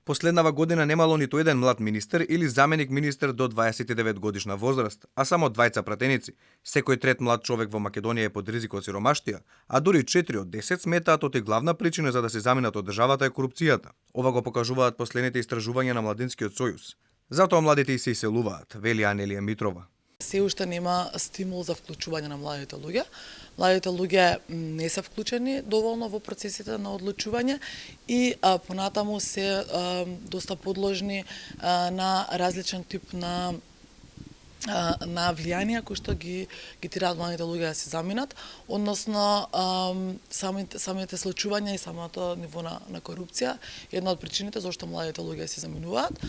Последнава година немало ниту еден млад министер или заменик министер до 29 годишна возраст, а само двајца пратеници. Секој трет млад човек во Македонија е под ризик од сиромаштија, а дури 4 од 10 сметаат оти главна причина за да се заминат од државата е корупцијата. Ова го покажуваат последните истражувања на Младинскиот сојуз. Затоа младите и се иселуваат, вели Анелија Митрова. Се уште нема стимул за вклучување на младите луѓе. Младите луѓе не се вклучени доволно во процесите на одлучување и понатаму се доста подложни на различен тип на влијанија кои што ги тираат младите луѓе да се заминат, односно самите случувања и самото ниво на корупција е една од причините зашто младите луѓе се заминуваат.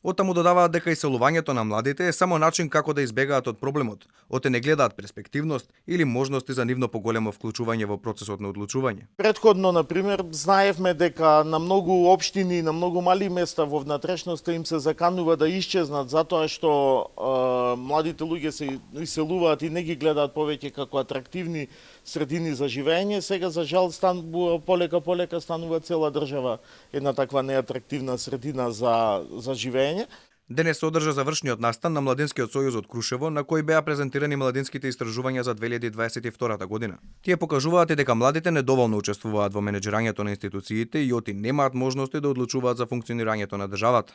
Оттаму додаваат дека иселувањето на младите е само начин како да избегаат од проблемот, оте не гледаат перспективност или можности за нивно поголемо вклучување во процесот на одлучување. Предходно, например, знаевме дека на многу општини, на многу мали места во внатрешноста им се заканува да исчезнат затоа што младите луѓе се иселуваат и не ги гледаат повеќе како атрактивни средини за живење. Сега за жал полека станува цела држава една таква неатрактивна средина за живење. Денес се одржа завршниот настан на Младинскиот сојуз од Крушево, на кој беа презентирани младинските истражувања за 2022 година. Тие покажуваат и дека младите недоволно учествуваат во менеџирањето на институциите и оти немаат можности да одлучуваат за функционирањето на државата.